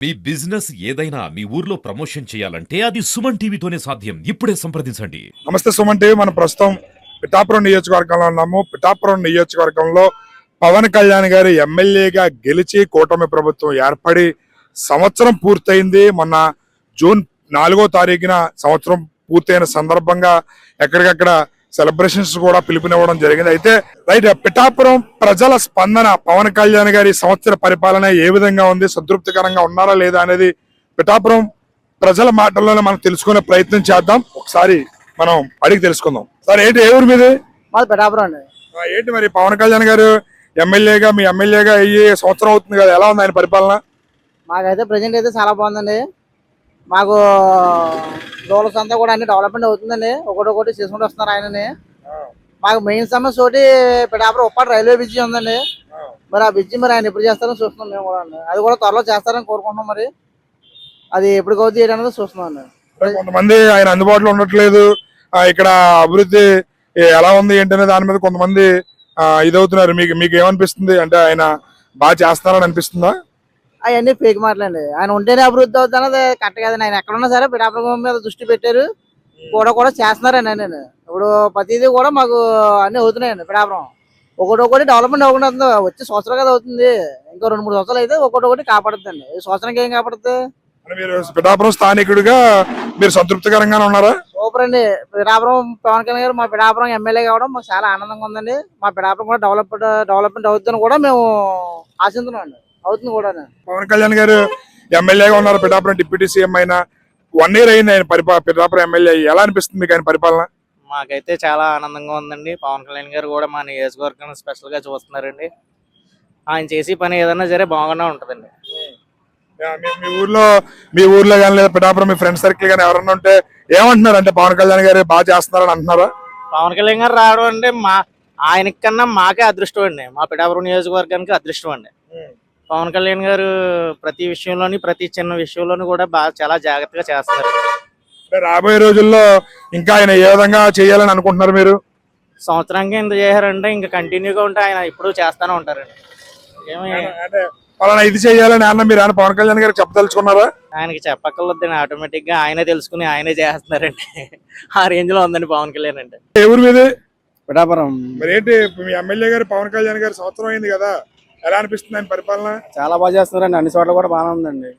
మీ business ఏదైనా మీ ఊర్లో promotion చేయాలంటే అది సుమన్ టీవీతోనే సాధ్యం. ఇప్పుడే సంప్రదించండి. నమస్తే సుమన్ టీవీ. మన ప్రస్తుతం పిఠాపురం నియోజకవర్గంలో ఉన్నాము. పిఠాపురం నియోజకవర్గంలో పవన్ కళ్యాణ్ గారు ఎమ్మెల్యేగా గెలిచి కూటమి ప్రభుత్వం ఏర్పడి సంవత్సరం పూర్తయింది. మొన్న జూన్ 4వ తారీఖున సంవత్సరం పూర్తయిన సందర్భంగా ఎక్కడికక్కడ సెలబ్రేషన్స్ కూడా పిలుపునివ్వడం జరిగింది. అయితే రైట్, పిఠాపురం ప్రజల స్పందన పవన్ కళ్యాణ్ గారి సంవత్సర పరిపాలన ఏ విధంగా ఉంది, సంతృప్తికరంగా ఉన్నారా లేదా అనేది పిఠాపురం ప్రజల మాటల్లోనే మనం తెలుసుకునే ప్రయత్నం చేద్దాం. ఒకసారి మనం అడిగి తెలుసుకుందాం. సార్, ఏంటి ఏ ఊరు మీది? మాది పిఠాపురం అండి. ఏంటి మరి పవన్ కళ్యాణ్ గారు మీ ఎమ్మెల్యేగా అయ్యి సంవత్సరం అవుతుంది కదా, ఎలా ఉంది ఆయన పరిపాలన? మాకైతే ప్రజెంట్ అయితే చాలా బాగుందండి. మాకు రూరల్స్ అంతా కూడా అన్ని డెవలప్మెంట్ అవుతుందండి. ఒకటి చేసుకుంటూ వస్తున్నారు ఆయనని. మాకు మెయిన్ సమస్య ఒకటి పిఠాపురం ఉప్పాడు రైల్వే బ్రిడ్జి ఉందండి. మరి ఆ బ్రిడ్జి మరి ఆయన ఎప్పుడు చేస్తారని చూస్తున్నాం మేము కూడా అండి. అది కూడా త్వరలో చేస్తారని కోరుకుంటున్నాం. మరి అది ఎప్పుడు అవుతుంది ఏంటనేది చూస్తున్నాం అండి. కొంతమంది ఆయన అందుబాటులో ఉండట్లేదు, ఇక్కడ అభివృద్ధి ఎలా ఉంది ఏంటనే దాని మీద కొంతమంది ఇదవుతున్నారు. మీకు ఏమనిపిస్తుంది? అంటే ఆయన బాగా చేస్తున్నారని అనిపిస్తుందా? అవన్నీ ఫేక్ మాటలండి. ఆయన ఉంటేనే అభివృద్ధి అవుతుంది అన్నది కరెక్ట్ కదండి. ఆయన ఎక్కడున్నా సరే పిఠాపురం మీద దృష్టి పెట్టారు, కూడా చేస్తున్నారండి. నేను ఇప్పుడు ప్రతిదీ కూడా మాకు అన్ని అవుతున్నాయండి. పిఠాపురం ఒకటి డెవలప్మెంట్ అవ్వకుండా వచ్చే సంవత్సరం కదా అవుతుంది. ఇంకా 2-3 సంవత్సరాలు అయితే ఒకటి కాపాడుతుందండి. ఈ సంవత్సరానికి ఏం కాపాడుతుంది? మీరు పిఠాపురం స్థానికుడిగా మీరు సంతృప్తికరంగానే ఉన్నారా? సూపర్ అండి. పిఠాపురం పవన్ కళ్యాణ్ గారు మా పిఠాపురం ఎమ్మెల్యే కావడం మాకు చాలా ఆనందంగా ఉందండి. మా పిఠాపురం కూడా డెవలప్మెంట్ అవుతుందని కూడా మేము ఆశిస్తున్నాం అండి. అవుతుంది కూడా. పవన్ కళ్యాణ్ గారు ఎమ్మెల్యేగా ఉన్నారు, పిఠాపురం డిప్యూటీ సీఎం అయినా 1 year అయింది ఆయన పిఠాపురం ఎమ్మెల్యే. ఎలా అనిపిస్తుంది మీకు ఆయన పరిపాలన? మాకైతే చాలా ఆనందంగా ఉందండి. పవన్ కళ్యాణ్ గారు కూడా మా నియోజకవర్గాన్ని స్పెషల్ గా చూస్తున్నారండి. ఆయన చేసే పని ఏదన్నా సరే బాగానే ఉంటదండి. మీ ఊర్లో కానీ లేదా పిఠాపురం మీ ఫ్రెండ్ సర్కిల్ కానీ ఎవరన్నా ఉంటే ఏమంటున్నారు? అంటే పవన్ కళ్యాణ్ గారు బాగా చేస్తున్నారని అంటున్నారా? పవన్ కళ్యాణ్ గారు రావడం అంటే ఆయనకి కన్నా మాకే అదృష్టం అండి. మా పిఠాపురం నియోజకవర్గానికి అదృష్టం అండి. పవన్ కళ్యాణ్ గారు ప్రతి విషయంలోని ప్రతి చిన్న విషయంలోని కూడా బాగా చాలా జాగ్రత్తగా చేస్తున్నారు. రాబోయే రోజుల్లో ఇంకా ఆయన ఏ విధంగా చేయాలని అనుకుంటున్నారు మీరు? సంవత్సరానికి ఎంత చేశారంటే ఇంకా కంటిన్యూగా ఉంటే ఆయన ఇప్పుడు చేస్తానే ఉంటారండి. అంటే పలానా ఇది చేయాలని అన్న మీరు ఆయన పవన్ కళ్యాణ్ గారికి చెప్పదలుచుకున్నారా? ఆయనకి చెప్పక్కర్లేదండి, ఆటోమేటిక్ గా ఆయనే తెలుసుకుని ఆయనే చేస్తున్నారండి. ఆ రేంజ్ లో ఉందండి పవన్ కళ్యాణ్ అంటే. ఏ ఊరు మీది? పిఠాపురం. మరి ఏంటి మీ ఎమ్మెల్యే గారు పవన్ కళ్యాణ్ గారు సంవత్సరం అయింది కదా, ఎలా అనిపిస్తుంది ఆయన పరిపాలన? చాలా బాగా చేస్తున్నారండి. అన్ని చోట్ల కూడా బాగానే ఉందండి.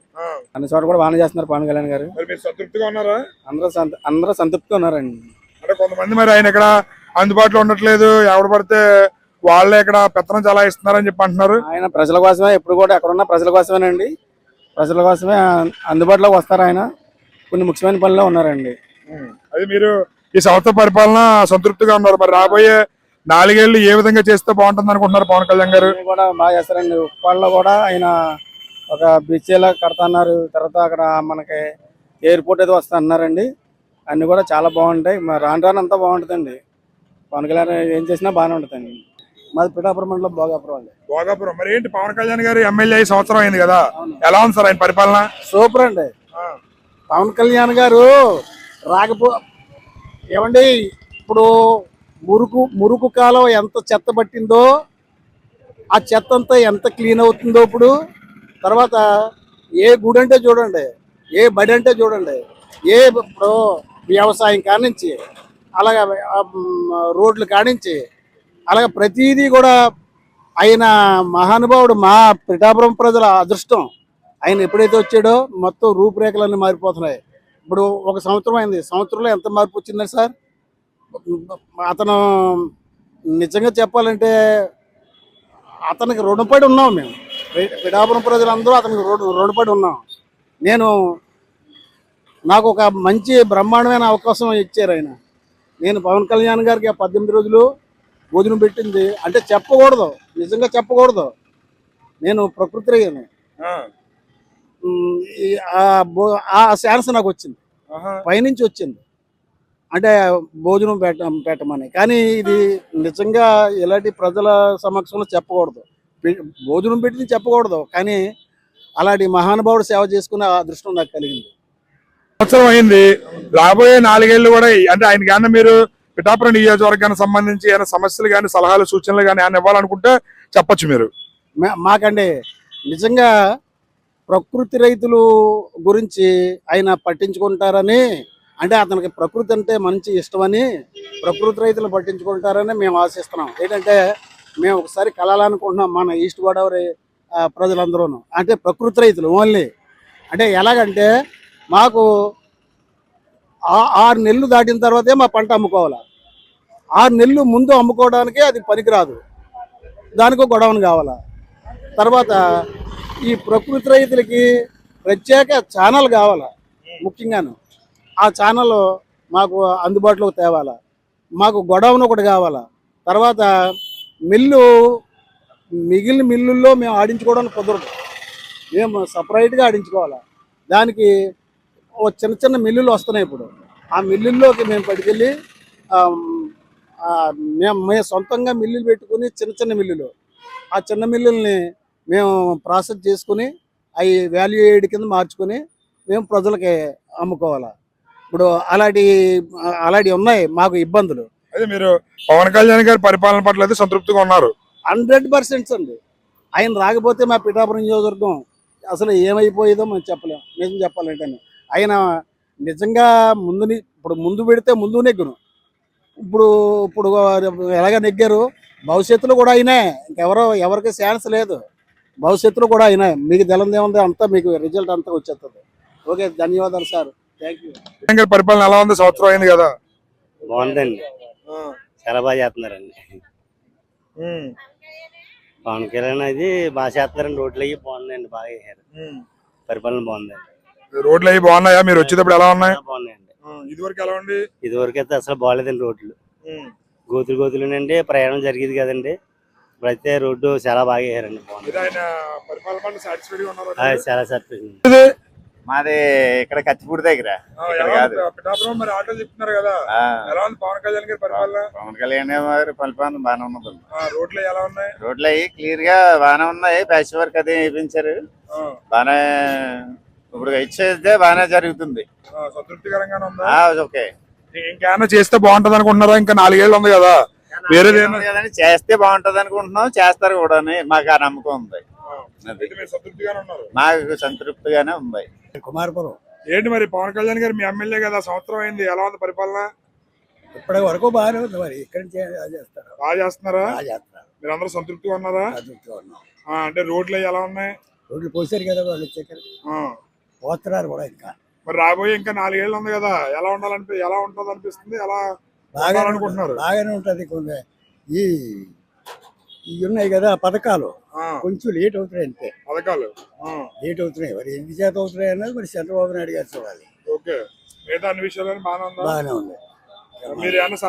అన్ని చోట్ల కూడా బాగానే చేస్తున్నారు పవన్ కళ్యాణ్ గారు. మరి మీరు సంతృప్తిగా ఉన్నారా? అందరూ సంతృప్తిగా ఉన్నారండి. అంటే కొంతమంది మరి ఆయన ఇక్కడ అందుబాటులో ఉండట్లేదు, ఎవరు పడితే వాళ్ళే ఇక్కడ పెత్తనం చాలా ఇస్తున్నారని చెప్పి అంటున్నారు. ఆయన ప్రజల కోసమే, ఎప్పుడు కూడా ఎక్కడున్నా ప్రజల కోసమేనండి. ప్రజల కోసమే అందుబాటులోకి వస్తారు. ఆయన కొన్ని ముఖ్యమైన పనుల్లో ఉన్నారండి. అది మీరు ఈ సంవత్సర పరిపాలన సంతృప్తిగా ఉన్నారు. మరి రాబోయే 4 ఏళ్ళు ఏ విధంగా చేస్తే బాగుంటుంది అనుకుంటున్నారు పవన్ కళ్యాణ్ గారు? కూడా బాగా చేస్తారండి. ఉప్పాడలో కూడా ఆయన ఒక బ్రిడ్జ్ ఎలా కడతాన్నారు. తర్వాత అక్కడ మనకి ఎయిర్పోర్ట్ ఏదో వస్తా అన్నారండి. అన్ని కూడా చాలా బాగుంటాయి. మరి రాను అంతా బాగుంటుందండి. పవన్ కళ్యాణ్ ఏం చేసినా బాగానే ఉంటుందండి. మాది పిఠాపురం మండలం భోగాపురం. మరి ఏంటి పవన్ కళ్యాణ్ గారు ఎమ్మెల్యే సంవత్సరం అయింది కదా, ఎలా ఉంది సార్ ఆయన పరిపాలన? సూపర్ అండి. పవన్ కళ్యాణ్ గారు ఏమండి, ఇప్పుడు మురుకు కాలం ఎంత చెత్త పట్టిందో ఆ చెత్త అంతా ఎంత క్లీన్ అవుతుందో ఇప్పుడు. తర్వాత ఏ గుడి అంటే చూడండి, ఏ బడి అంటే చూడండి, ఇప్పుడు వ్యవసాయం కానించి అలాగే రోడ్లు కానించి అలాగే ప్రతిదీ కూడా ఆయన మహానుభావుడు. మా పిఠాపురం ప్రజల అదృష్టం. ఆయన ఎప్పుడైతే వచ్చాడో మొత్తం రూపురేఖలన్నీ మారిపోతున్నాయి. ఇప్పుడు 1 సంవత్సరం అయింది. సంవత్సరంలో ఎంత మార్పు వచ్చిందండి సార్? అతను నిజంగా చెప్పాలంటే అతనికి రుణపడి ఉన్నాం మేము. పిఠాపురం ప్రజలందరూ అతనికి రుణపడి ఉన్నాం. నాకు ఒక మంచి బ్రహ్మాండమైన అవకాశం ఇచ్చారు ఆయన. నేను పవన్ కళ్యాణ్ గారికి 18 రోజులు భోజనం పెట్టింది అంటే చెప్పకూడదు, నిజంగా చెప్పకూడదు. నేను ప్రకృతి రైతుని. ఆ ఛాన్స్ నాకు వచ్చింది, పైనుంచి వచ్చింది. అంటే భోజనం పెట్టమని. కానీ ఇది నిజంగా ఇలాంటి ప్రజల సమక్షంలో చెప్పకూడదు. భోజనం పెట్టింది చెప్పకూడదు, కానీ అలాంటి మహానుభావుడు సేవ చేసుకునే అదృష్టం నాకు కలిగింది. సంవత్సరం అయింది, రాబోయే 4 ఏళ్ళు కూడా అంటే ఆయన కానీ మీరు పిఠాపురం నియోజకవర్గానికి సంబంధించి ఏమైనా సమస్యలు కానీ సలహాలు సూచనలు కానీ ఆయన ఇవ్వాలనుకుంటే చెప్పచ్చు మీరు. మాకండి నిజంగా ప్రకృతి రైతులు గురించి ఆయన పట్టించుకుంటారని, అంటే అతనికి ప్రకృతి అంటే మంచి ఇష్టమని ప్రకృతి రైతులు పట్టించుకుంటారని మేము ఆశిస్తున్నాం. ఏంటంటే మేము ఒకసారి కలాలనుకుంటున్నాం మన ఈస్ట్ గోదావరి ప్రజలందరూను, అంటే ప్రకృతి రైతులు ఓన్లీ. అంటే ఎలాగంటే మాకు 6 నెలలు దాటిన తర్వాతే మా పంట అమ్ముకోవాలి. 6 నెలలు ముందు అమ్ముకోవడానికి అది పనికిరాదు, దానికో గొడవను కావాలా. తర్వాత ఈ ప్రకృతి రైతులకి ప్రత్యేక ఛానల్ కావాలా. ముఖ్యంగాను ఆ ఛానల్ మాకు అందుబాటులోకి తేవాలా. మాకు గొడవను ఒకటి కావాలా. తర్వాత మిల్లు మిగిలిన మిల్లుల్లో మేము ఆడించుకోవడానికి కుదరదు, మేము సపరేట్గా ఆడించుకోవాలా. దానికి ఓ చిన్న చిన్న మిల్లులు వస్తున్నాయి ఇప్పుడు. ఆ మిల్లుల్లోకి మేము పట్టుకెళ్ళి మేము సొంతంగా మిల్లులు పెట్టుకుని చిన్న చిన్న మిల్లులు, ఆ చిన్న మిల్లుల్ని మేము ప్రాసెస్ చేసుకుని అవి వాల్యూ ఎయిడ్ కింద మార్చుకొని మేము ప్రజలకి అమ్ముకోవాలి. ఇప్పుడు అలాంటివి ఉన్నాయి మాకు ఇబ్బందులు. అదే మీరు పవన్ కళ్యాణ్ గారి పరిపాలన పట్ల అయితే సంతృప్తిగా ఉన్నారు. 100% అండి. ఆయన రాకపోతే మా పిఠాపురం నియోజకవర్గం అసలు ఏమైపోయేదో మనం చెప్పలేం. నిజం చెప్పాలంటే ఆయన నిజంగా ఇప్పుడు ముందు పెడితే ముందు నెగ్గును. ఇప్పుడు ఇప్పుడు ఎలాగ నెగ్గారు, భవిష్యత్తులో కూడా అయినా ఎవరికి ఛాన్స్ లేదు. భవిష్యత్తులో కూడా అయినా మీకు తెలందేముంది, అంతా మీకు రిజల్ట్ అంతా వచ్చేస్తుంది. ఓకే, ధన్యవాదాలు సార్, థ్యాంక్ యూ. కళ్యాణ్ గారి పరిపాలన ఎలా ఉంది? సంవత్సరం అయింది కదా. బాగుందండి, చాలా బాగా చేస్తున్నారండి. పవన్ కళ్యాణ్ అది బాగా చేస్తున్నారండి. రోడ్లు అవి బాగున్నాయండి, బాగా వేసారు. పరిపాలన బాగుందండి. రోడ్లు అవి బాగున్నాయా? మీరు వచ్చేటప్పుడు ఎలా ఉన్నాయి? బాగున్నాయండి. ఇదివరకు ఎలా ఉంది? ఇదివరకు అయితే అసలు బాగాలేదండి రోడ్లు. గోతులునండి ప్రయాణం జరిగేది కదండి. ఇప్పుడైతే రోడ్డు చాలా బాగా వేసారండి. బాగుంది, చాలా సాటిస్ఫాక్షన్. మాది ఇక్కడ కత్తిపూడి దగ్గర. మరి ఆటోలు చెప్తున్నారు కదా, ఎలా ఉంది పవన్ కళ్యాణ్ గారి పరిపాలన? పవన్ కళ్యాణ్ గారి పరిపాలన బాగానే ఉన్నది. రోడ్లు ఎలా ఉన్నాయి? రోడ్లు అవి క్లియర్ గా బాగానే ఉన్నాయి. ప్యాచ్ వర్క్ అది వేయించారు, బాగానే ఇప్పుడు ఇచ్చేదే బాగానే జరుగుతుంది. సంతృప్తికరంగానే ఉందా? ఓకే. ఇంకేమైనా చేస్తే బాగుంటది అనుకుంటున్నారా? ఇంకా 4 ఏళ్ళు ఉంది కదా, వేరే కదండి, చేస్తే బాగుంటది అనుకుంటున్నాం. చేస్తారు కూడా మాకు ఆ నమ్మకం ఉంది. మాకు సంతృప్తిగానే ఉంది. కుమారపురం ఏంటి మరి పవన్ కళ్యాణ్ గారు మీ ఎమ్మెల్యే కదా, సంవత్సరం అయింది, ఎలా ఉంది పరిపాలన? ఇప్పటి వరకు బాగానే ఉంది. మరి ఇక్కడ చేస్తారు, బాగా చేస్తున్నారా? బాగా చేస్తారు. మీరు అందరూ సంతృప్తిగా ఉన్నారా? సంతృప్తిగా ఉన్నాం. అంటే రోడ్లు అవి ఎలా ఉన్నాయి? రోడ్లు పోసారు కదా వాళ్ళు, వచ్చాక పోతున్నారు కూడా. ఇంకా మరి రాబోయే ఇంకా 4 ఏళ్ళు ఉంది కదా, ఎలా ఉంటుంది అనిపిస్తుంది? ఎలా బాగా అనుకుంటున్నారు? బాగానే ఉంటది. కొన్ని ఇవి ఉన్నాయి కదా పథకాలు, కొంచెం లేట్ అవుతున్నాయి అంతే. పథకాలు లేట్ అవుతున్నాయి. మరి ఎందుకు చేత అవుతున్నాయి అన్నది మరి చంద్రబాబు నాయుడు గారు చూడాలి. ఓకే, మిగతా అన్ని విషయాలు బాగానే ఉంది. మీరు ఏమన్నా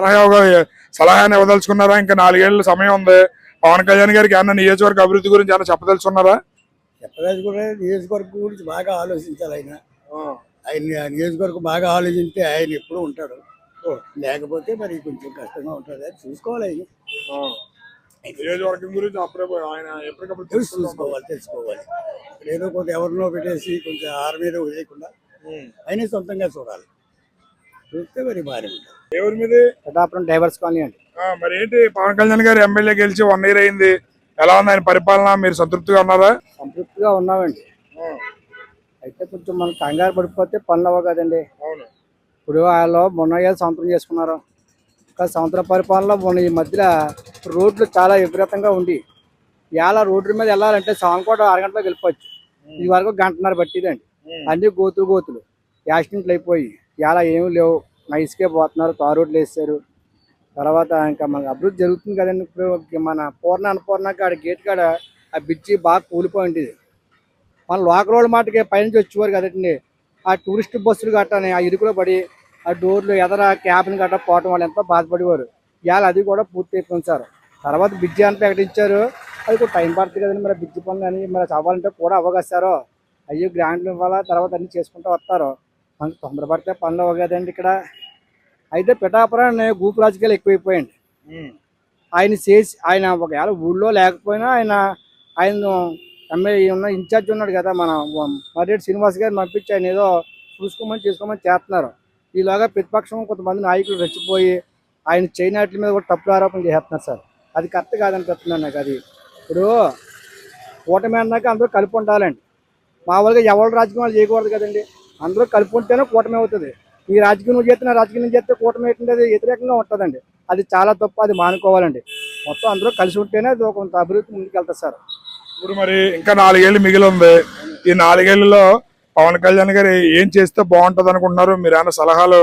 సలహాన్ని ఇవ్వదలుచుకున్నారా? ఇంకా 4 ఏళ్ళు సమయం ఉంది. పవన్ కళ్యాణ్ గారికి ఏమన్నా నియోజకవర్గ అభివృద్ధి గురించి ఏమన్నా చెప్పదలుచుకున్నారా? చెప్పలేదు కూడా, నియోజకవర్గం గురించి బాగా ఆలోచించాలి. ఆయన నియోజకవర్గం బాగా ఆలోచిస్తే ఆయన ఎప్పుడు ఉంటాడు. లేకపోతే మరి కొంచెం కష్టంగా ఉంటుంది. అది చూసుకోవాలి. ఆయన నియోజకవర్గం గురించి అప్పుడే ఆయన ఎప్పటికప్పుడు తెలుసుకోవాలి. ఏదో కొంత ఎవరినో పెట్టేసి కొంచెం ఆరు మీద వదిలేకుండా ఆయన సొంతంగా చూడాలి. చూస్తే మరి బాగానే ఉంటుంది. ఎవరి మీద? పిఠాపురం డైవర్స్ కాలనీ అండి. మరి ఏంటి పవన్ కళ్యాణ్ గారు ఎమ్మెల్యే గెలిచి 1 ఇయర్ అయింది, ఎలా ఉంది ఆయన పరిపాలన? మీరు సంతృప్తిగా ఉన్నారా? సంతృప్తిగా ఉన్నామండి. అయితే కొంచెం మనం కంగారు పడిపోతే పనులు అవ్వ కదండి. ఇప్పుడు వాళ్ళు మొన్న సంవత్సరం చేసుకున్నారు. సంవత్సర పరిపాలనలో మొన్న ఈ మధ్యలో రోడ్లు చాలా విపరీతంగా ఉండి ఇవాళ రోడ్ల మీద వెళ్ళాలంటే సాంకోట 6 గంటలకు వెళ్ళిపోవచ్చు. ఇది వరకు 1.5 గంట పట్టిదండి. అన్ని గోతులు యాక్సిడెంట్లు అయిపోయి ఇవాళ ఏమీ లేవు. నైస్కే పోతున్నారు, తారు రోడ్లు వేస్తారు. తర్వాత ఇంకా మనకు అభివృద్ధి జరుగుతుంది కదండి. ఇప్పుడు మన అన్నపూర్ణకి ఆడ గేట్ కాడ ఆ బ్రిడ్జి బాగా కూలిపోయింది. మన లోకల్ రోడ్ల మాటకి పైనుంచి వచ్చేవారు కదండి. ఆ టూరిస్ట్ బస్సులు గట్టాని ఆ ఇరుకులో పడి ఆ డోర్లు ఎదర క్యాబ్ని గట్రా పోవటం వాళ్ళు ఎంతో బాధపడేవారు. ఇవాళ అది కూడా పూర్తి అయిపోయింది సార్. తర్వాత బ్రిడ్జి అని ప్రకటించారు, అది కూడా టైం పడుతుంది కదండి. మరి బ్రిడ్జి పనులు అని మరి అవ్వాలంటే కూడా అవ్వగస్తారు. అయ్యో గ్రాంట్లు ఇవ్వాలా, తర్వాత అన్ని చేసుకుంటూ వస్తారు. మనకు తొందరపడితే పనులు అవ్వగదండి ఇక్కడ. అయితే పిఠాపురాన్ని గూపు రాజకీయాలు ఎక్కువైపోయండి. ఆయన ఒకవేళ ఊళ్ళో లేకపోయినా ఆయన ఎమ్మెల్యే ఉన్న ఇన్ఛార్జ్ ఉన్నాడు కదా మన మర్రెడ్డి శ్రీనివాస్ గారిని పంపించి ఆయన ఏదో చేసుకోమని చేస్తున్నారు. ఈలోగా ప్రతిపక్షం కొంతమంది నాయకులు రెచ్చిపోయి ఆయన చేయనాట్ల మీద కూడా తప్పుడు ఆరోపణలు చేస్తున్నారు సార్. అది కరెక్ట్ కాదనిపిస్తున్నాను నాకు. అది ఇప్పుడు కూటమి అన్నాక అందరూ కలిపి ఉండాలండి. మామూలుగా ఎవరు రాజకీయం వాళ్ళు చేయకూడదు కదండి. అందరూ కలిపి ఉంటేనే కూటమి అవుతుంది. ఈ రాజకీయం నువ్వు చేస్తే నా రాజకీయం నేను చేస్తే కూటమి ఏంటంటే అది వ్యతిరేకంగా ఉంటుందండి. అది చాలా తప్పు, అది మానుకోవాలండి. మొత్తం అందరూ కలిసి ఉంటేనే అది కొంత అభివృద్ధి ముందుకు వెళ్తుంది సార్. ఇప్పుడు మరి ఇంకా 4 ఏళ్ళు మిగిలి ఉంది. ఈ 4 ఏళ్లలో పవన్ కళ్యాణ్ గారు ఏం చేస్తే బాగుంటది అనుకుంటున్నారు? మీరు ఏమైనా సలహాలు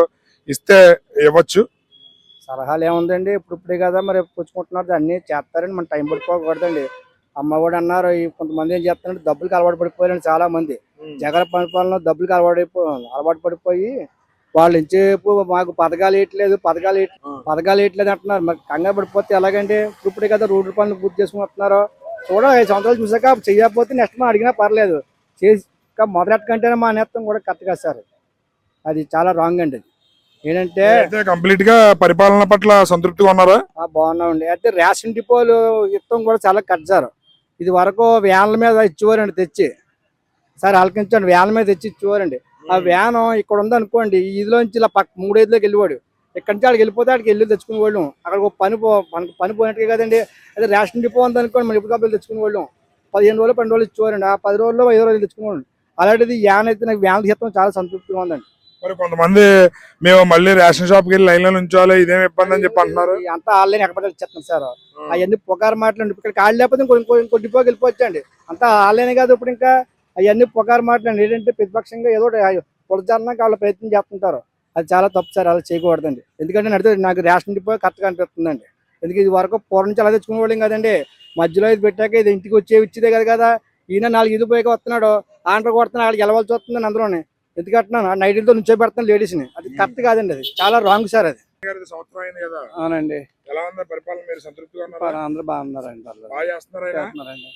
ఇస్తే ఇవ్వచ్చు. సలహాలు ఏముందండి, ఇప్పుడే కదా మరి పుచ్చుకుంటున్నారు, అన్నీ చేస్తారని మన టైం పడిపోకూడదండి. అమ్మ కూడా అన్నారు, ఈ కొంతమంది ఏం చేస్తారంటే డబ్బులకి అలవాటు పడిపోయారండి చాలా మంది. జగన్ పరిపాలన డబ్బులకి అలవాటు పడిపోయి వాళ్ళు ఎంతసేపు మాకు పథకాలు వేయట్లేదు అంటున్నారు. మరి కంగారు పడిపోతే ఎలాగండి? ఇప్పుడే కదా రోడ్డు పనులు పూర్తి చేసుకుని వస్తున్నారు. చూడ 5 సంవత్సరాలు చూసాక చేయకపోతే నెక్స్ట్ మనం అడిగినా పర్లేదు, చేసి మొదలెట్టకంటేనే మా నేత్తం కూడా కరెక్ట్ కదా సార్. అది చాలా రాంగ్ అండి. ఏంటంటే కంప్లీట్ గా పరిపాలన పట్ల సంతృప్తిగా ఉన్నారా? బాగున్నామండి. అయితే రేషన్ డిపోలు ఇస్తాం కూడా చాలా కట్ సార్. ఇది వరకు వ్యాన్ల మీద ఇచ్చేవారండి, తెచ్చి సార్ ఆలకించండి, వ్యాన్ల మీద తెచ్చి ఇచ్చేవారండి. ఆ వ్యాన్ ఇక్కడ ఉందనుకోండి, ఈ ఇదిలోంచి ఇలా 3 ఐదులోకి వెళ్ళివాడు. ఇక్కడి నుంచి ఆడికి వెళ్ళిపోతే ఆడికి వెళ్ళి తెచ్చుకునే వాళ్ళం. అక్కడ ఒక మనకు పని పోయినట్టుగా కదండి. అదే రేషన్ డిపో ఉందనుకోండి, మనం ఎప్పుడు డబ్బులు తెచ్చుకునే వాళ్ళం. 15 రోజులు 12 రోజులు ఇచ్చేవారండి. ఆ 10 రోజుల్లో 5 రోజులు తెచ్చుకునేవాళ్ళం. అలాంటిది వ్యాన్ అయితే నాకు వ్యాన్ తీస్తాం చాలా సంతృప్తిగా ఉందండి. మరి కొంతమంది మేము మళ్ళీ రేషన్ షాప్ కి వెళ్ళి లైన్ లో నుంచోవాలి, ఇదేం ఇబ్బంది అని చెప్పి అంటున్నారు. అంతా ఆన్లైన్ ఎక్కడ ఇచ్చేస్తాం సార్. అవన్నీ పొగారు మాట్లాడండి. ఇక్కడ ఖాళీ లేకపోతే ఇంకో డిపోకి వెళ్ళిపోవచ్చండి. అంతా ఆన్లైన్ కాదు ఇప్పుడు. ఇంకా అవన్నీ పొగారు మాట్లాడండి. ఏంటంటే ప్రతిపక్షంగా ఏదో పొడజాలడానికి వాళ్ళు ప్రయత్నం చేస్తుంటారు. అది చాలా తప్పు సార్, అలా చేయకూడదండి. ఎందుకంటే నడితే నాకు రేషన్ డిపో కరెక్ట్గా అనిపిస్తుందండి. ఎందుకంటే ఇది వరకు పూర్వం నుంచి అలా తెచ్చుకునే వాళ్ళం కదండి. మధ్యలో ఇది పెట్టాక ఇది ఇంటికి ఇచ్చేదే కదా. ఈయన 4 ఇల్లు పోయాక వస్తున్నాడు, ఆంధ్ర కొడుతున్నాడు, వాళ్ళకి వెళ్ళవలసి వస్తుందని అందరూనే. ఎందుకంటున్నాను నైట్లతో నుంచో పెడతాను లేడీస్ని. అది కరెక్ట్ కాదండి, అది చాలా రాంగ్ సార్. అది సంవత్సరం అయింది కదా. అవునండి. ఎలా ఉంది పరిపాలన? మీరు సంతృప్తిగా ఉన్నారా? అందరూ బాగున్నారండి. బాగా చేస్తున్నారండి.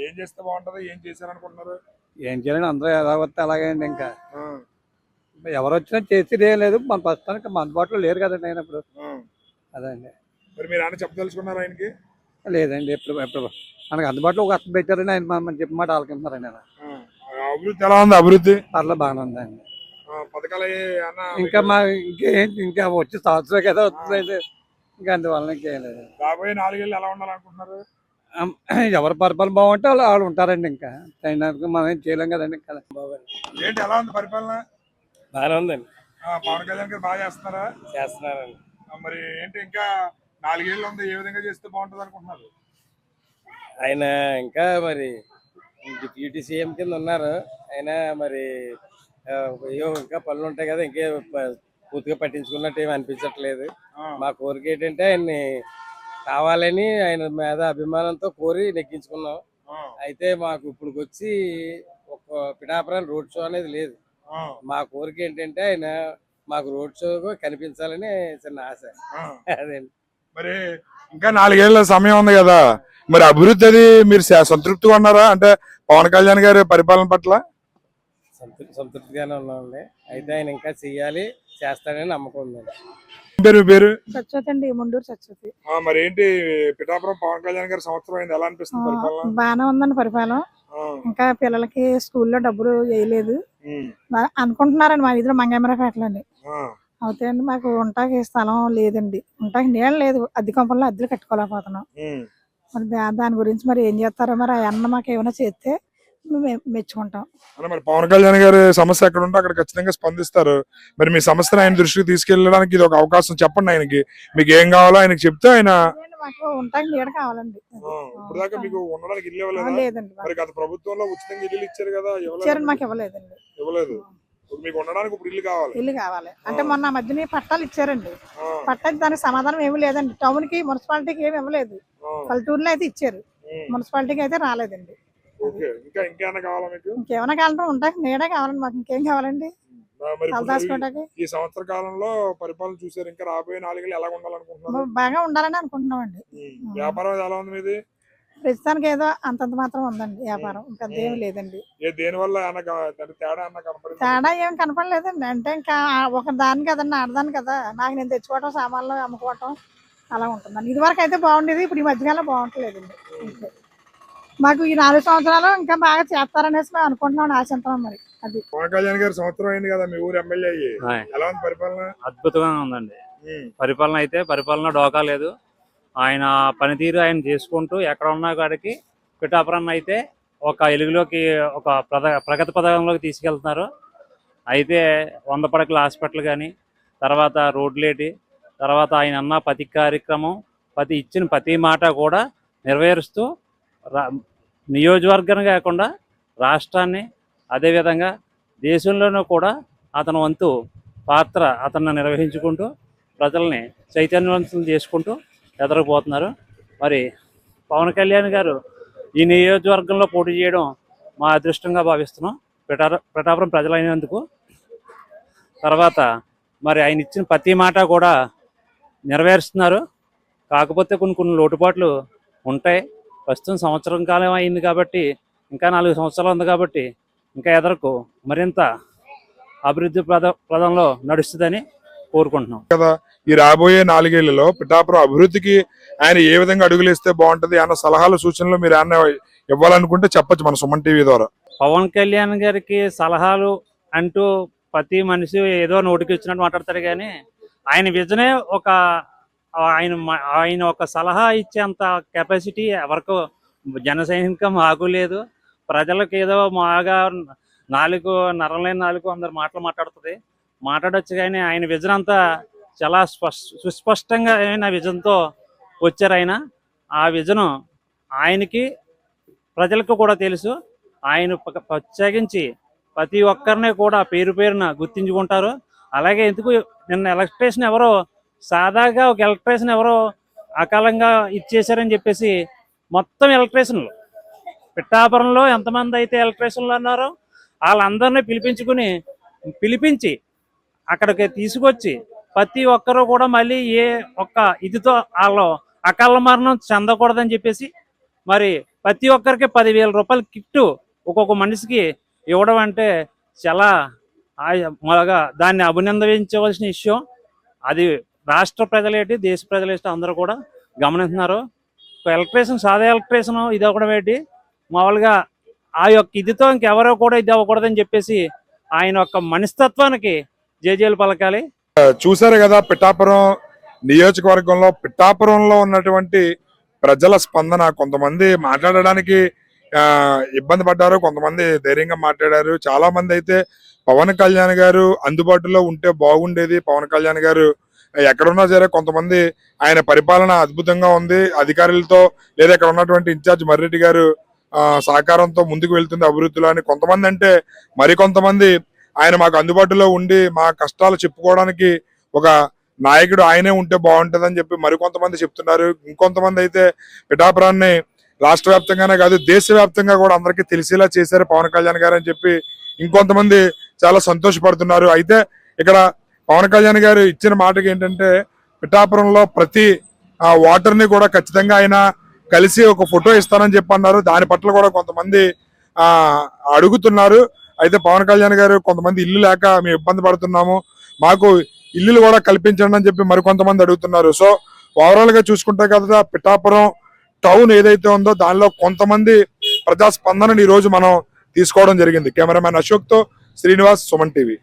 ఏం చేస్తే బాగుంటది, ఏం చేశారనుకుంటున్నారు? ఏం చేయాలండి, అందరూ ఎలా వస్తే అలాగే అండి. ఇంకా ఎవరు వచ్చినా చేసేది ఏం లేదు. మన ప్రస్తుతానికి మన అందుబాటులో లేరు కదండి ఆయన ఇప్పుడు. అదండి. మరి మీరు ఆయన చెప్పదలుచుకున్నారు ఆయనకి? లేదండి, ఎప్పుడు మనకు అందుబాటులో ఒక అర్థం పెట్టారని ఆయన మనం చెప్పిన మాట ఆలకిస్తున్నారండి ఆయన. అభివృద్ధి ఎలా ఉంది? అభివృద్ధి పర్లేదు బాగానే ఉందండి. పథకాలు ఇంకా ఇంకా వచ్చి సంవత్సరం కదా వస్తుంది. ఇంకా అందువల్ల ఇంకేం లేదు. రాబోయే 4 ఏళ్ళు ఎలా ఉండాలనుకుంటున్నారు? ఎవరి పరిపాలన బాగుంటే వాళ్ళు ఉంటారండి. ఇంకా అయినందుకు మనం ఏం చేయలేం కదండి. ఇంకా ఏంటి ఎలా ఉంది పరిపాలన? బాగానే ఉందండి. పవన్ కళ్యాణ్ గారు బాగా చేస్తున్నారండి. మరి ఏంటి ఇంకా 4 ఏళ్ళు ఉంది, ఏ విధంగా చేస్తే బాగుంటది అనుకుంటున్నారు? ఆయన ఇంకా మరి డిప్యూటీ సీఎం కింద ఉన్నారు ఆయన. మరి అయ్యో ఇంకా పనులు ఉంటాయి కదా, ఇంకే పూర్తిగా పట్టించుకున్నట్టు ఏమి అనిపించట్లేదు. మా కోరిక ఏంటంటే ఆయన్ని కావాలని ఆయన మీద అభిమానంతో కోరి నెగ్గించుకున్నాం. అయితే మాకు ఇప్పుడు వచ్చి ఒక పిఠాపురం రోడ్ షో అనేది లేదు. మా కోరిక ఏంటంటే ఆయన మాకు రోడ్ షో కనిపించాలని చిన్న ఆశ. అదేండి. మరి ఇంకా 4 ఏళ్ళ సమయం ఉంది కదా, మరి అభివృద్ధి అది మీరు సంతృప్తిగా ఉన్నారా? అంటే పవన్ కళ్యాణ్ గారి పరిపాలన పట్ల సంతృప్తిగానే ఉన్నామండి. అయితే ఆయన ఇంకా చెయ్యాలి, చేస్తాడని నమ్మకం ఉందండి. పేరు సత్యవతి అండి, ముండూరు సత్యవతి. మరి ఏంటి పిఠాపురం పవన్ కళ్యాణ్ గారి సంవత్సరం అయింది, ఎలా అనిపిస్తుంది పరిపాలన? బాగానే ఉందండి పరిపాలన. ఇంకా పిల్లలకి స్కూల్లో డబ్బులు వేయలేదు అనుకుంటున్నారండి. మా వీధిలో మంగమ్మరపేటలో అండి. అవుతాయి అండి. మాకు ఉంటాకి స్థలం లేదండి, ఉంటాకి నీళ్ళు లేదు. అద్దె కొంపల్లో అద్దెలు కట్టుకోలేకపోతున్నాం. మరి దాని గురించి మరి ఏం చేస్తారో, మరి ఆ అన్న మాకు ఏమైనా చేస్తే మేము మెచ్చుకుంటాం. మరి పవన్ కళ్యాణ్ గారి సమస్య ఎక్కడ ఉంటే అక్కడ ఖచ్చితంగా స్పందిస్తారు. మరి మీ సమస్యను ఆయన దృష్టికి తీసుకెళ్ళడానికి ఇది ఒక అవకాశం. చెప్పండి ఆయనకి, మీకు ఏం కావాలో ఆయనకి చెప్తే ఆయన. మాకు ఉంటాకి నీడ కావాలండి. ఇప్పుడు దాకా మీకు ఉండడానికి ఇల్లు లేదండి. మరి గత ప్రభుత్వంలో ఉచితంగా ఇల్లు ఇచ్చారు కదా, మాకు ఇవ్వలేదండి. ఇవ్వలేదు. మీకు ఉండడానికి ఇప్పుడు ఇల్లు కావాలి అంటే మొన్న మధ్యన పట్టాలు ఇచ్చారండి. పట్టాకి దానికి సమాధానం ఏమి లేదండి. టౌన్ కి మున్సిపాలిటీకి ఏమి ఇవ్వలేదు. పల్లెటూరులో అయితే ఇచ్చారు, మున్సిపాలిటీకి అయితే రాలేదండి. ఇంకేమైనా కావాలా మీకు? ఇంకేమైనా కావాలంటే ఉంటాకి నీడే కావాలండి. మాకు ఇంకేం కావాలండి? ఈ సంవత్సర కాలంలో పరిపాలన చూసారు, ఇంకా రాబోయే 4 ఏళ్ళు ఎలా ఉండాలనుకుంటున్నారు? బాగా ఉండాలని అనుకుంటున్నామండి. వ్యాపారం ఎలా ఉంది మీది? ప్రస్తుతానికి ఏదో అంతంత మాత్రం ఉందండి వ్యాపారం, ఇంకా ఏమి లేదండి. దేని వల్ల తేడా ఏం కనపడలేదండి. అంటే ఇంకా ఒక దాని కదండి, ఆడదాని కదా, నాకు నేను తెచ్చుకోవటం, సామాన్లు అమ్ముకోవటం అలా ఉంటుందండి. ఇది వరకు అయితే బాగుండేది, ఇప్పుడు ఈ మధ్యకాలం బాగుంటలేదండి. మాకు ఈ 4 సంవత్సరాలు ఇంకా బాగా చేస్తారనేసి మేము అనుకుంటున్నాం, ఆశిస్తున్నాం. మరి అది పవన్ కళ్యాణ్ గారు సంవత్సరం అయింది కదా మీ ఊరు ఎమ్మెల్యే అయ్యి, ఎలా ఉంది పరిపాలన? అద్భుతంగా ఉందండి పరిపాలన. అయితే పరిపాలన డోకా లేదు. ఆయన పనితీరు ఆయన చేసుకుంటూ ఎక్కడ ఉన్నా కాడికి పిఠాపురం అయితే ఒక వెలుగులోకి ఒక ప్రగతి పథకంలోకి తీసుకెళ్తున్నారు. అయితే 100 పడకల హాస్పిటల్ కానీ, తర్వాత రోడ్లేటి, తర్వాత ఆయన అన్న ప్రతి కార్యక్రమం, ఇచ్చిన ప్రతి మాట కూడా నెరవేరుస్తూ నియోజకవర్గాన్ని కాకుండా రాష్ట్రాన్ని, అదేవిధంగా దేశంలోనూ కూడా అతని వంతు పాత్ర అతన్ని నిర్వహించుకుంటూ ప్రజల్ని చైతన్యవంతులు చేసుకుంటూ ఎదరకపోతున్నారు. మరి పవన్ కళ్యాణ్ గారు ఈ నియోజకవర్గంలో పోటీ చేయడం మా అదృష్టంగా భావిస్తున్నాం, పిఠాపురం ప్రజలైనందుకు. తర్వాత మరి ఆయన ఇచ్చిన ప్రతి మాట కూడా నెరవేరుస్తున్నారు. కాకపోతే కొన్ని లోటుపాట్లు ఉంటాయి. ప్రస్తుతం సంవత్సరం కాలం అయింది కాబట్టి, ఇంకా 4 సంవత్సరాలు ఉంది కాబట్టి ఇంకా ఎదరకు మరింత అభివృద్ధి ప్రదంలో నడుస్తుందని కోరుకుంటున్నాం. ఈ రాబోయే 4 ఏళ్లలో పిఠాపురం అభివృద్ధికి ఆయన ఏ విధంగా అడుగులేస్తే బాగుంటది అన్న సలహాలు సూచనలు మీరు ఏమన్నా ఇవ్వాలనుకుంటే చెప్పొచ్చు మన సుమన్ టీవీ ద్వారా. పవన్ కళ్యాణ్ గారికి సలహాలు అంటూ ప్రతి మనిషి ఏదో నోటికి వచ్చినట్టు మాట్లాడతారు, కానీ ఆయన విజనే ఆయన ఒక సలహా ఇచ్చేంత కెపాసిటీ ఎవరికో జన సైనికం మాకు లేదు. ప్రజలకు ఏదో మాగా నరం లేని నాలుగు అందరు మాట్లాడుతుంది, మాట్లాడొచ్చు, కానీ ఆయన విజన్ అంతా చాలా సుస్పష్టంగా అయిన విజన్తో వచ్చారు ఆయన. ఆ విజను ఆయనకి ప్రజలకు కూడా తెలుసు. ఆయన ప్రత్యేకించి ప్రతి ఒక్కరిని కూడా పేరున గుర్తించుకుంటారు. అలాగే ఎందుకు నిన్న ఎలక్ట్రేషన్ ఎవరో సాదాగా ఒక ఎలక్ట్రేషన్ ఎవరో అకాలంగా ఇచ్చేశారని చెప్పేసి మొత్తం ఎలక్ట్రేషన్లు పిఠాపురంలో ఎంతమంది అయితే ఎలక్ట్రేషన్లు అన్నారో వాళ్ళందరినీ పిలిపించి అక్కడికి తీసుకొచ్చి ప్రతి ఒక్కరూ కూడా మళ్ళీ ఏ ఒక్క ఇదితో వాళ్ళు అకాల మరణం చెందకూడదని చెప్పేసి మరి ప్రతి ఒక్కరికి 10,000 రూపాయల కిట్టు ఒక్కొక్క మనిషికి ఇవ్వడం అంటే చాలా బాగా దాన్ని అభినందించవలసిన విషయం. అది రాష్ట్ర ప్రజలేటి, దేశ ప్రజలేటి అందరూ కూడా గమనిస్తున్నారు. ఎలక్ట్రేషన్ సాదా ఎలక్ట్రేషన్ ఇది అవ్వడం ఏంటి, మామూలుగా ఆ యొక్క ఇదితో ఇంకెవరో కూడా ఇది అవ్వకూడదని చెప్పేసి ఆయన యొక్క మనస్తత్వానికి జేజేలు పలకాలి. చూసారు కదా పిఠాపురం నియోజకవర్గంలో పిఠాపురంలో ఉన్నటువంటి ప్రజల స్పందన. కొంతమంది మాట్లాడడానికి ఇబ్బంది పడ్డారు, కొంతమంది ధైర్యంగా మాట్లాడారు. చాలా మంది అయితే పవన్ కళ్యాణ్ గారు అందుబాటులో ఉంటే బాగుండేది, పవన్ కళ్యాణ్ గారు ఎక్కడున్నా సరే కొంతమంది ఆయన పరిపాలన అద్భుతంగా ఉంది, అధికారులతో లేదా ఇక్కడ ఉన్నటువంటి ఇన్ఛార్జ్ మర్రెడ్డి గారు సహకారంతో ముందుకు వెళ్తుంది అభివృద్ధిలో అని కొంతమంది అంటే, మరికొంతమంది ఆయన మాకు అందుబాటులో ఉండి మా కష్టాలు చెప్పుకోవడానికి ఒక నాయకుడు ఆయనే ఉంటే బాగుంటుంది అని చెప్పి మరికొంతమంది చెప్తున్నారు. ఇంకొంతమంది అయితే పిఠాపురాన్ని రాష్ట్ర వ్యాప్తంగానే కాదు దేశవ్యాప్తంగా కూడా అందరికీ తెలిసేలా చేశారు పవన్ కళ్యాణ్ గారు అని చెప్పి ఇంకొంతమంది చాలా సంతోషపడుతున్నారు. అయితే ఇక్కడ పవన్ కళ్యాణ్ గారు ఇచ్చిన మాటకి ఏంటంటే పిఠాపురంలో ప్రతి ఓటర్ని కూడా ఖచ్చితంగా ఆయన కలిసి ఒక ఫోటో ఇస్తానని చెప్పి అన్నారు. దాని పట్ల కూడా కొంతమంది అడుగుతున్నారు. అయితే పవన్ కళ్యాణ్ గారు కొంతమంది ఇల్లు లేక మేము ఇబ్బంది పడుతున్నాము, మాకు ఇల్లులు కూడా కల్పించండి అని చెప్పి మరికొంతమంది అడుగుతున్నారు. సో ఓవరాల్ గా చూసుకుంటే కదా పిఠాపురం టౌన్ ఏదైతే ఉందో దానిలో కొంతమంది ప్రజాస్పందనని ఈ రోజు మనం తీసుకోవడం జరిగింది. కెమెరామ్యాన్ అశోక్ తో శ్రీనివాస్, సుమన్ టీవీ.